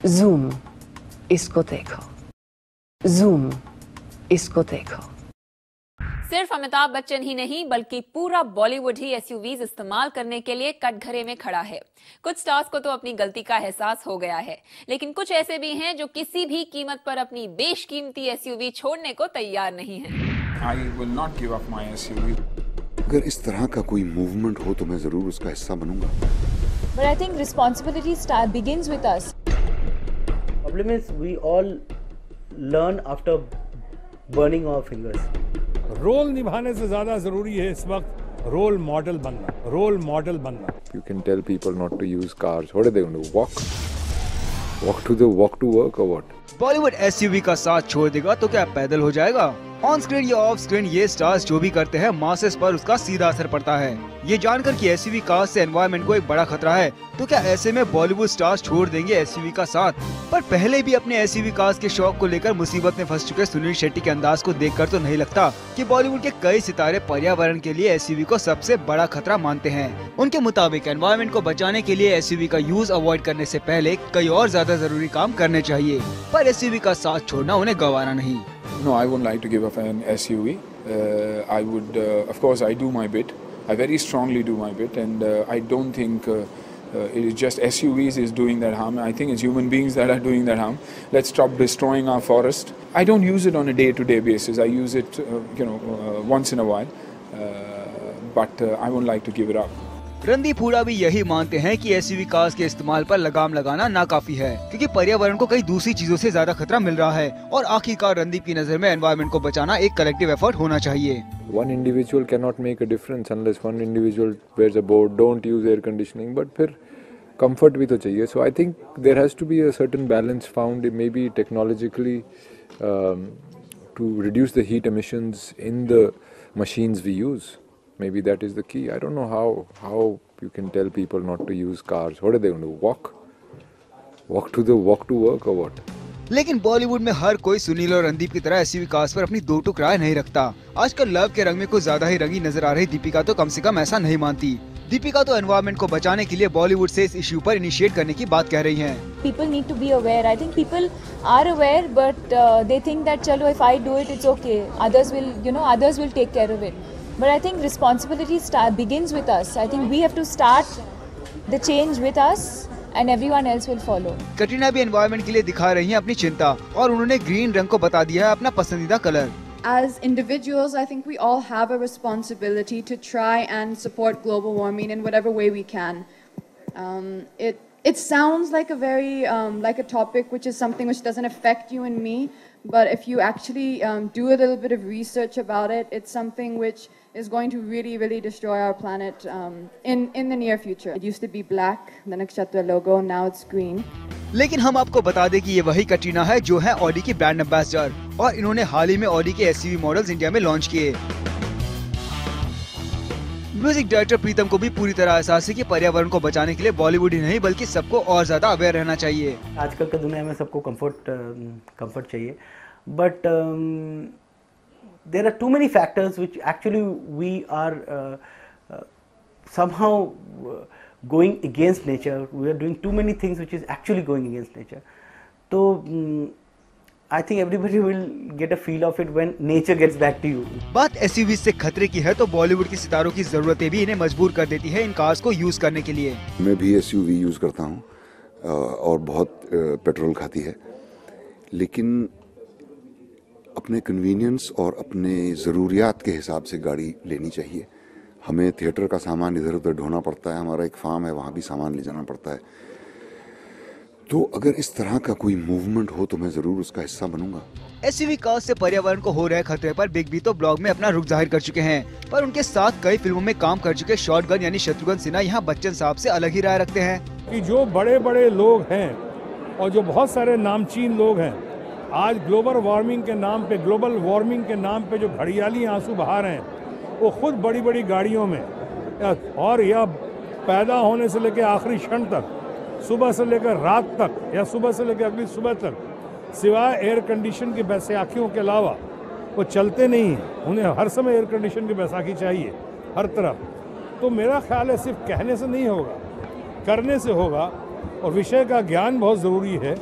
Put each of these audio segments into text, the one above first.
Zoom, इसको देखो। Zoom, इसको देखो। सिर्फ अमिताभ बच्चन ही नहीं बल्कि पूरा बॉलीवुड ही एसयूवीज इस्तेमाल करने के लिए कटघरे में खड़ा है। कुछ स्टार्स को तो अपनी गलती का एहसास हो गया है, लेकिन कुछ ऐसे भी हैं जो किसी भी कीमत पर अपनी बेशकीमती एसयूवी छोड़ने को तैयार नहीं हैं। I will not give up my SUV. अगर इस तरह का कोई मूवमेंट हो तो मैं जरूर उसका हिस्सा बनूंगा। But I think responsibility begins with us. Problem is we all learn after burning our fingers. Role निभाने से ज्यादा जरूरी है इस वक्त रोल मॉडल बनना, रोल मॉडल बनना। You can tell people not to use cars. What are they going to walk to work or what? Bollywood SUV का साथ छोड़ देगा तो क्या पैदल हो जाएगा? ऑन स्क्रीन या ऑफ स्क्रीन ये स्टार्स जो भी करते हैं मासेस पर उसका सीधा असर पड़ता है। ये जानकर कि एसयूवी कार्स से एनवायरनमेंट को एक बड़ा खतरा है, तो क्या ऐसे में बॉलीवुड स्टार्स छोड़ देंगे एसयूवी का साथ? पर पहले भी अपने एसयूवी कार्स के शौक को लेकर मुसीबत में फंस चुके सुनील शेट्टी के अंदाज को देखकर तो नहीं लगता कि बॉलीवुड के कई सितारे पर्यावरण के लिए एसयूवी को सबसे बड़ा खतरा मानते हैं। उनके मुताबिक एनवायरनमेंट को बचाने के लिए एसयूवी का यूज अवॉइड करने से पहले कई और ज्यादा जरूरी काम करने चाहिए, पर एसयूवी का साथ छोड़ना उन्हें गंवाना नहीं। No, I won't like to give up an SUV. I would, of course, I do my bit. I very strongly do my bit, and I don't think it is just SUVs is doing that harm. I think it's human beings that are doing that harm. Let's stop destroying our forest. I don't use it on a day-to-day basis. I use it, once in a while, but I won't like to give it up. Randeep Hooda भी यही मानते हैं कि SUV cars के इस्तेमाल पर लगाम लगाना नाकाफी है, क्योंकि पर्यावरण को कई दूसरी चीजों से ज्यादा खतरा मिल रहा है और आखिरकार रणदीप की नजर में एनवायरनमेंट को बचाना एक कलेक्टिव एफर्ट होना चाहिए। One individual cannot make a difference unless one individual wears a board, don't use air conditioning, but फिर comfort भी तो चाहिए। So I think there has to be a certain balance found, maybe technologically, to reduce the heat emissions in the machines we use. Maybe that is the key. I don't know how you can tell people not to use cars. What are they going to walk to work or what? लेकिन बॉलीवुड में हर कोई सुनील और रणदीप की तरह SUV cars पर अपनी दो टूक राय नहीं रखता। आजकल लव के रंग में कुछ ज्यादा ही रंगी नजर आ रही दीपिका तो कम से कम ऐसा नहीं मानती। दीपिका तो एनवायरनमेंट को बचाने के लिए बॉलीवुड से इस इश्यू पर इनिशिएट करने की बात कह रही हैं। People need to be aware. I think people are aware, but they think that चलो if I do it, it's okay. Others will take care of it. But I think responsibility begins with us. I think we have to start the change with us and everyone else will follow. Katrina भी environment के लिए दिखा रही हैं अपनी चिंता और उन्होंने ग्रीन रंग को बता दिया है अपना पसंदीदा colour. As individuals, I think we all have a responsibility to try and support global warming in whatever way we can. It sounds like a very like a topic which is something which doesn't affect you and me, but if you actually do a little bit of research about it, it's something which is going to really destroy our planet in the near future. It used to be black, the Nakshatra logo, now it's green. लेकिन हम आपको बता दें कि ये वही कटरीना है जो है ऑडी की ब्रांड एम्बेसडर और इन्होंने हाल ही में ऑडी के एसयूवी मॉडल्स इंडिया में लॉन्च किए। म्यूजिक डायरेक्टर प्रीतम को भी पूरी तरह एहसास है कि पर्यावरण को बचाने के लिए बॉलीवुड ही नहीं बल्कि सबको और ज्यादा अवेयर रहना चाहिए। आजकल की दुनिया में सबको कंफर्ट चाहिए, but there are too many factors which actually we are somehow going against nature. We are doing too many things which is actually going against nature. So I think everybody will get a feel of it when nature gets back to you. बात SUV से खतरे की है तो बॉलीवुड के सितारों की जरूरतें भी इन्हें मजबूर कर देती है इन कार्स को यूज करने के लिए। मैं भी एसयूवी यूज करता हूँ और बहुत पेट्रोल खाती है, लेकिन अपने कन्वीनियंस और अपने ज़रूरियात के हिसाब से गाड़ी लेनी चाहिए। हमें थिएटर का सामान इधर उधर ढोना पड़ता है, हमारा एक फार्म है वहाँ भी सामान ले जाना पड़ता है। तो अगर इस तरह का कोई मूवमेंट हो तो मैं ज़रूर उसका हिस्सा बनूंगा। एसयूवी कार्स से पर्यावरण को हो रहे खतरे पर बिग बी तो ब्लॉग में अपना रुख जाहिर कर चुके हैं, पर उनके साथ कई फिल्मों में काम कर चुके शॉटगन यानी शत्रुघ्न सिन्हा यहाँ बच्चन साहब से अलग ही राय रखते हैं कि जो बड़े बड़े लोग हैं और जो बहुत सारे नामचीन लोग हैं, आज ग्लोबल वार्मिंग के नाम पे जो घड़ियाली आंसू बहा रहे हैं, वो खुद बड़ी बड़ी गाड़ियों में और या पैदा होने से लेकर आखिरी क्षण तक, सुबह से लेकर रात तक या सुबह से लेकर अगली सुबह तक, सिवाय एयर कंडीशन की बैसाखियों के अलावा वो चलते नहीं हैं। उन्हें हर समय एयर कंडीशन की बैसाखी चाहिए हर तरफ। तो मेरा ख्याल है सिर्फ कहने से नहीं होगा, करने से होगा और विषय का ज्ञान बहुत ज़रूरी है।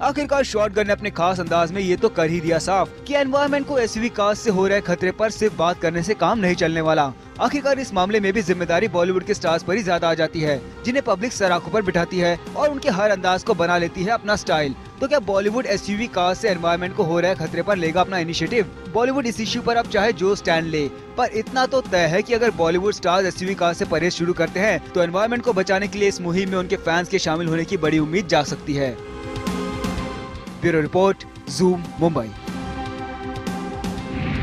आखिरकार शॉटगन ने अपने खास अंदाज में ये तो कर ही दिया साफ कि एनवायरनमेंट को एसयूवी कार्स से हो रहे खतरे पर सिर्फ बात करने से काम नहीं चलने वाला। आखिरकार इस मामले में भी जिम्मेदारी बॉलीवुड के स्टार्स पर ही ज्यादा आ जाती है, जिन्हें पब्लिक सराखों पर बिठाती है और उनके हर अंदाज को बना लेती है अपना स्टाइल। तो क्या बॉलीवुड एसयूवी कार्स से एनवायरनमेंट को हो रहे खतरे पर लेगा अपना इनिशिएटिव? बॉलीवुड इस इश्यू पर अब चाहे जो स्टैंड ले, पर इतना तो तय है कि अगर बॉलीवुड स्टार्स एसयूवी कार से परहेज शुरू करते हैं तो एनवायरनमेंट को बचाने के लिए इस मुहिम में उनके फैंस के शामिल होने की बड़ी उम्मीद जाग सकती है। Bureau report, zoom, Mumbai.